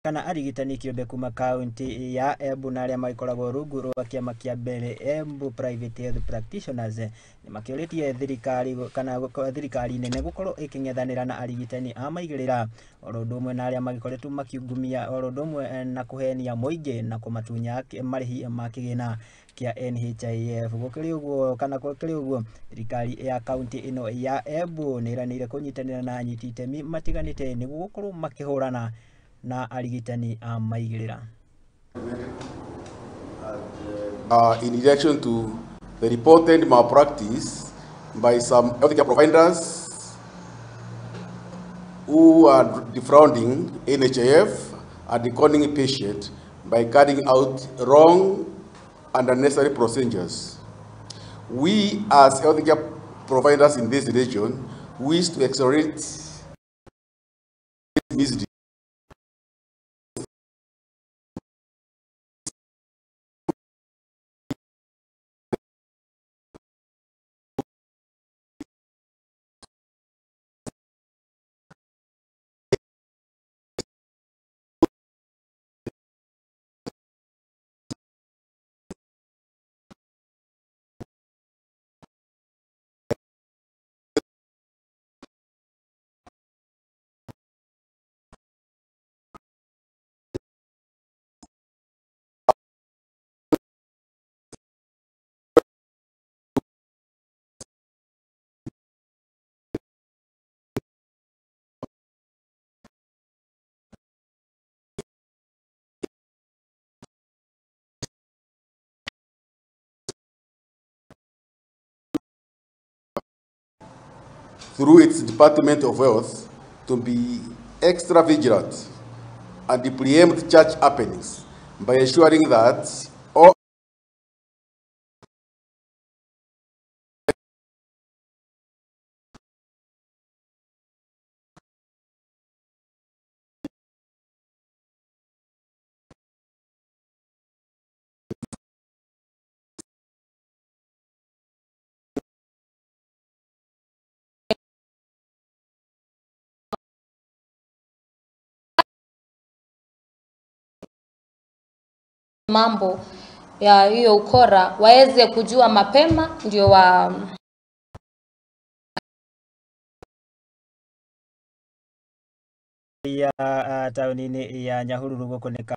kana arigitani kĩũmbe kuma kaunti ya Embu na arĩa makoragwo rungu rwa kĩama kĩa mbere Embu Private Health Practitioners nĩ makĩũrĩtie thirikari nene gũkorwo ĩkĩng'ethanĩra na arigitani a maigĩrĩra oro ũndũ ũmwe na arĩa magĩkoretwo makiungumia oro ũndũ ũmwe na kũhenia mũingĩ na kũmatunya marĩhi ma kĩgĩna kia NHIF. Gũkĩrĩ ũguo thirikari ya kaunti ĩno ya Embu nĩ ĩranĩire kũnyitanĩra na anyiti itemi matiganĩte nĩguo gũkorwo makĩhũrana na arigitani a maigĩrĩra. In relation to the reported malpractice by some healthcare providers who are defrauding NHIF and decoding patient by carrying out wrong and unnecessary procedures. We as healthcare providers in this region wish to accelerate misdeeds. Through its Department of Health to be extra vigilant and preempt such happenings by ensuring that all mambo ya hiyo ukora waweze kujua mapema ndio ya taunini ya Nyahururu gũkũ nĩ